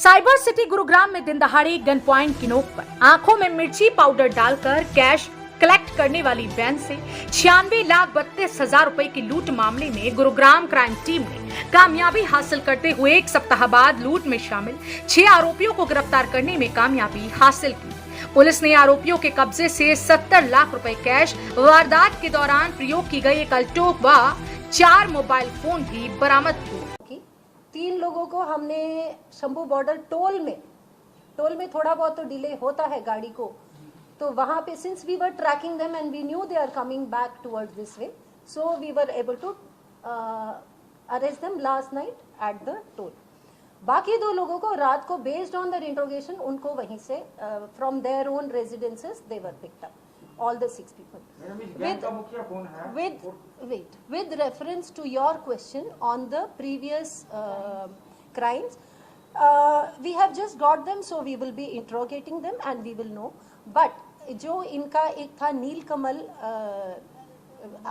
Cyber city Gurugram में दिन दहाड़े गन पॉइंट की नोक पर आंखों में मिर्ची पाउडर डालकर कैश कलेक्ट करने वाली वैन से 96,32,000 रुपए की लूट मामले में गुरुग्राम क्राइम टीम ने कामयाबी हासिल करते हुए एक सप्ताह बाद लूट में शामिल 6 आरोपियों को गिरफ्तार करने में कामयाबी हासिल की। पुलिस ने आरोपियों के कब्जे से 70 लाख रुपए कैश, वारदात के दौरान प्रयोग की गई एक अल्टो व 4 मोबाइल फोन भी बरामद किए। 3 लोगों को हमने शंभू बॉर्डर टोल में थोड़ा बहुत तो डिले होता है गाड़ी को, तो वहां पे since we were tracking them and we knew they are coming back towards this way, so we were able to arrest them last night at the toll. बाकी 2 लोगों को रात को बेस्ड ऑन देयर इंट्रोगेशन उनको वहीं से from their own residences they were picked up, all the 6 people. With reference to your question on the previous crimes, we have just got them, so we will be interrogating them and we will know. But जो इनका एक था नीलकमल,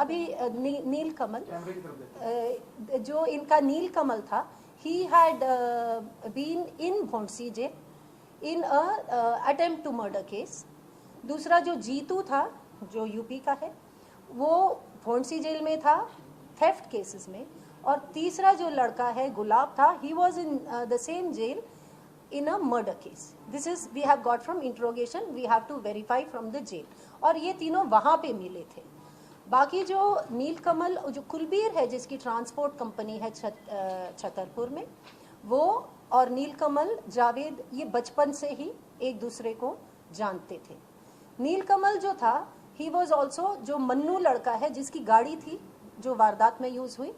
अभी नीलकमल, जो इनका नीलकमल था, he had been in Bhonsi jail in a attempt to murder case. दूसरा जो जीतू था जो यूपी का है वो भोंसी जेल में था थेफ्ट केसेस में, और तीसरा जो लड़का है गुलाब था, he was in the same jail in a murder case. This is we have got from interrogation, we have to verify from the jail, और ये तीनों वहां पे मिले थे। बाकी जो नीलकमल, जो कुलबीर है जिसकी ट्रांसपोर्ट कंपनी है छतरपुर में, वो और नीलकमल जावेद ये बचपन से ही एक दूसरे को जानते थे। नीलकमल जो था, ही वॉज ऑल्सो, जो मन्नू लड़का है जिसकी गाड़ी थी जो वारदात में यूज हुई,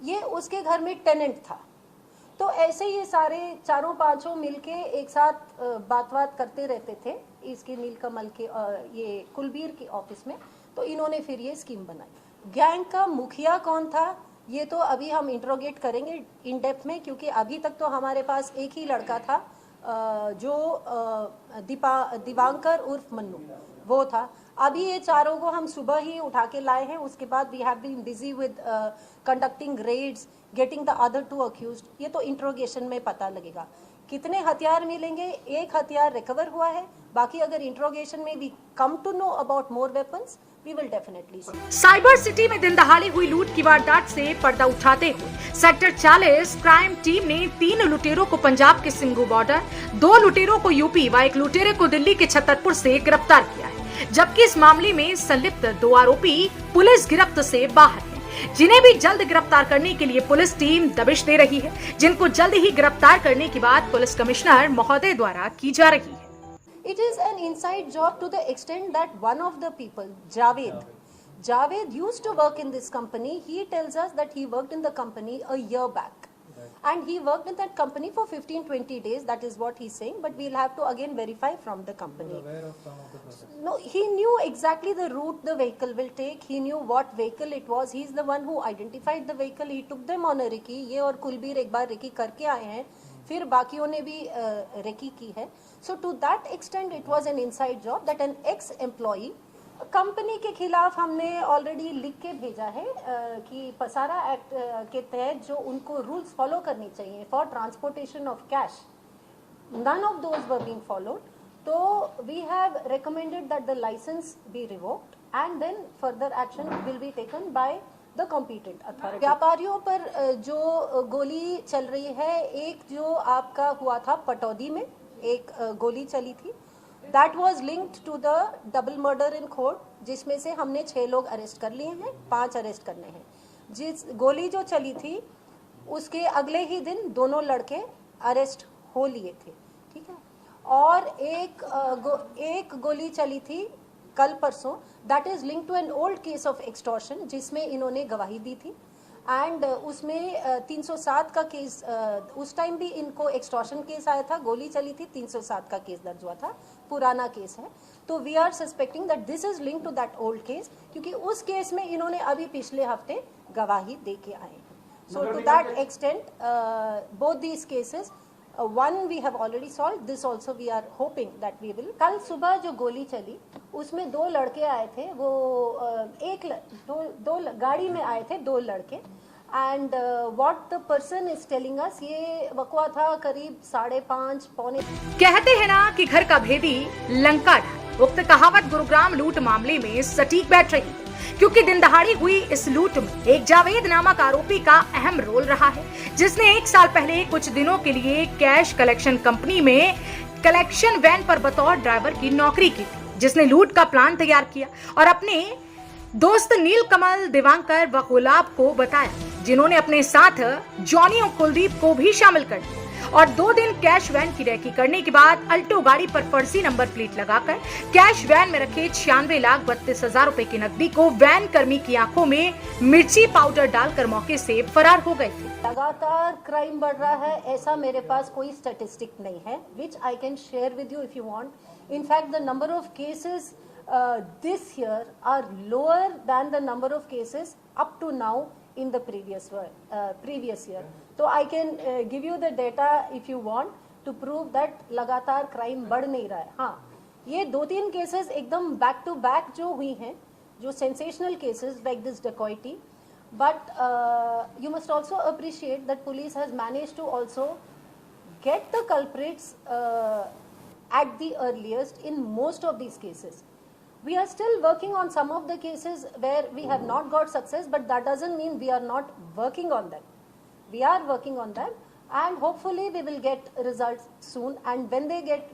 ये उसके घर में टेनेंट था। तो ऐसे ये सारे चारों पांचों मिलके एक साथ बात करते रहते थे इसके नीलकमल के ये कुलबीर के ऑफिस में। तो इन्होंने फिर ये स्कीम बनाई। गैंग का मुखिया कौन था ये तो अभी हम इंट्रोगेट करेंगे इन डेप्थ में, क्योंकि अभी तक तो हमारे पास एक ही लड़का था जो दिवांकर उर्फ मन्नू, वो था। अभी ये चारों को हम सुबह ही उठा के लाए हैं, उसके बाद we have been busy with conducting raids, getting the other 2 accused. ये तो इंट्रोगेशन में पता लगेगा कितने हथियार मिलेंगे। एक हथियार रिकवर हुआ है, बाकी अगर इंट्रोगेशन में we come to know about more weapons, we will definitely see. Cyber city में दिन दहाड़े हुई लूट की वारदात से पर्दा उठाते हुए सेक्टर 40 क्राइम टीम ने 3 लुटेरों को पंजाब के सिंगू बॉर्डर, 2 लुटेरों को यूपी व 1 लुटेरे को दिल्ली के छतरपुर से गिरफ्तार किया है, जबकि इस मामले में संलिप्त 2 आरोपी पुलिस गिरफ्त से बाहर हैं, जिन्हें भी जल्द गिरफ्तार करने के लिए पुलिस टीम दबिश दे रही है, जिनको जल्द ही गिरफ्तार करने की बात पुलिस कमिश्नर महोदय द्वारा की जा रही है। It is an inside job to the extent that one of the people, Javed used to work in this company. He tells us that he worked in the company a year back. And he worked in that company for 15-20 days. That is what he's saying. But we'll have to again verify from the company. No, he knew exactly the route the vehicle will take. He knew what vehicle it was. He's the one who identified the vehicle. He took them on a recce. ये और कुलबीर एक बार recce करके आए हैं, फिर बाकियों ने भी रेकी की है। So to that extent it was an inside job that an ex employee company के खिलाफ हमने ऑलरेडी लिख के भेजा है कि पसारा एक्ट के तहत जो उनको रूल्स फॉलो करनी चाहिए for transportation of cash, none of those were being followed. तो we have recommended that the licence be revoked and then further action will be taken by the competent authority. व्यापारियों पर जो गोली चल रही है, एक जो आपका हुआ था पटौदी में एक गोली चली थी, that was linked to the double murder in Khod, जिसमें से हमने 6 लोग अरेस्ट कर लिए हैं, 5 अरेस्ट करने हैं। जिस गोली जो चली थी उसके अगले ही दिन दोनों लड़के अरेस्ट हो लिए थे, ठीक है। और एक गोली चली थी कल परसों, that is link to an old case of extortion जिसमें इन्होंने गवाही दी थी, एंड उसमें 307 का केस, उस टाइम भी इनको एक्सटॉर्शन केस आया था, गोली चली थी, 307 का केस दर्ज हुआ था, पुराना केस है। तो we are suspecting that this is link to that old case, क्योंकि उस केस में इन्होंने अभी पिछले हफ्ते गवाही दे के आए हैं। So to that extent both these cases, one we have already solved, this also we are hoping that we will। कल सुबह जो गोली चली उसमें 2 लड़के आए थे, वो दो गाड़ी में आए थे 2 लड़के, And what the person is telling us, ये वकवा था करीब 5:30 पौने। कहते हैं ना कि घर का भेदी लंका ढाए। उक्त कहावत गुरुग्राम लूट मामले में सटीक बैठ रही है, क्योंकि दिन दहाड़ी हुई इस लूट में एक जावेद नामक आरोपी का अहम रोल रहा है, जिसने 1 साल पहले कुछ दिनों के लिए कैश कलेक्शन कंपनी में कलेक्शन वैन पर बतौर ड्राइवर की नौकरी की थी, जिसने लूट का प्लान तैयार किया और अपने दोस्त नीलकमल दिवांकर व गुलाब को बताया, जिन्होंने अपने साथ जॉनी और कुलदीप को भी शामिल कर दिया। और 2 दिन कैश वैन की रेकी करने के बाद अल्टो गाड़ी पर फर्जी नंबर प्लेट लगाकर कैश वैन में रखे 96,32,000 रुपए की नकदी को वैन कर्मी की आंखों में मिर्ची पाउडर डालकर मौके से फरार हो गए थे। लगातार क्राइम बढ़ रहा है, ऐसा मेरे पास कोई स्टैटिस्टिक नहीं है which I can share with you if you want. In fact, the number of cases this year are lower than the number of cases up to now in the previous year. So I can give you the data if you want to prove that लगातार crime बढ़ नहीं रहा है। हाँ, ये 2-3 cases एकदम back to back जो हुई हैं, जो sensational cases like this dacoity, but you must also appreciate that police has managed to also get the culprits at the earliest in most of these cases. We are still working on some of the cases where we have not got success, but that doesn't mean we are not working on them. We are working on them, and hopefully we will get results soon. And when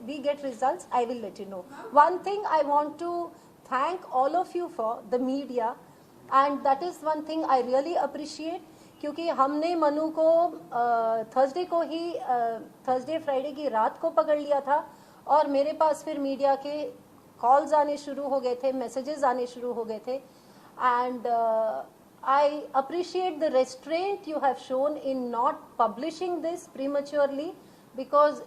we get results, I will let you know. One thing I want to thank all of you for, the media, and that is one thing I really appreciate. क्योंकि हमने मनु को Thursday को ही Thursday Friday की रात को पकड़ लिया था, और मेरे पास फिर मीडिया के कॉल्स आने शुरू हो गए थे, मैसेजेस आने शुरू हो गए थे, and I appreciate the restaurant you have shown in not publishing this प्रीमैच्योरली, because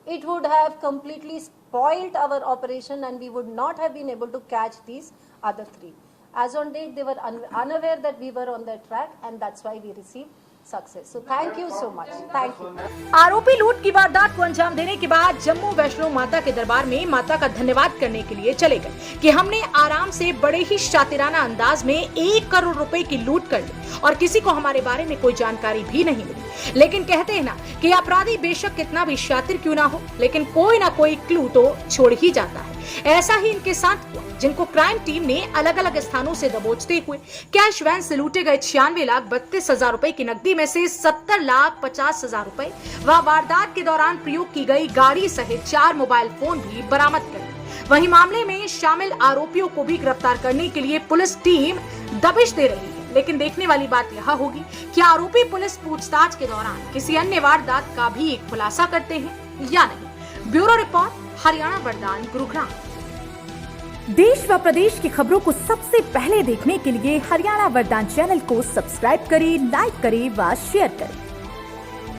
it would have completely spoiled our operation and we would not have been able to catch these other 3. As on date, they were unaware that we were on that track, and that's why we received success. So thank you so much. Thank you. आरोपी लूट की वारदात को अंजाम देने के बाद जम्मू वैष्णो माता के दरबार में माता का धन्यवाद करने के लिए चले गए कि हमने आराम से बड़े ही शातिराना अंदाज में 1 करोड़ रुपए की लूट कर ली और किसी को हमारे बारे में कोई जानकारी भी नहीं मिली। लेकिन कहते हैं ना कि अपराधी बेशक कितना भी शातिर क्यों ना हो, लेकिन कोई ना कोई क्लू तो छोड़ ही जाता है। ऐसा ही इनके साथ हुआ, जिनको क्राइम टीम ने अलग अलग स्थानों से दबोचते हुए कैश वैन से लूटे गए 96,32,000 रुपए की नकदी में से 70,50,000 रुपए व वारदात के दौरान प्रयोग की गई गाड़ी सहित 4 मोबाइल फोन भी बरामद कर लिए। वहीं मामले में शामिल आरोपियों को भी गिरफ्तार करने के लिए पुलिस टीम दबिश दे रही है। लेकिन देखने वाली बात यह होगी कि आरोपी पुलिस पूछताछ के दौरान किसी अन्य वारदात का भी खुलासा करते हैं या नहीं। ब्यूरो रिपोर्ट, हरियाणा वरदान, गुरुग्राम। देश व प्रदेश की खबरों को सबसे पहले देखने के लिए हरियाणा वरदान चैनल को सब्सक्राइब करें, लाइक करें व शेयर करें।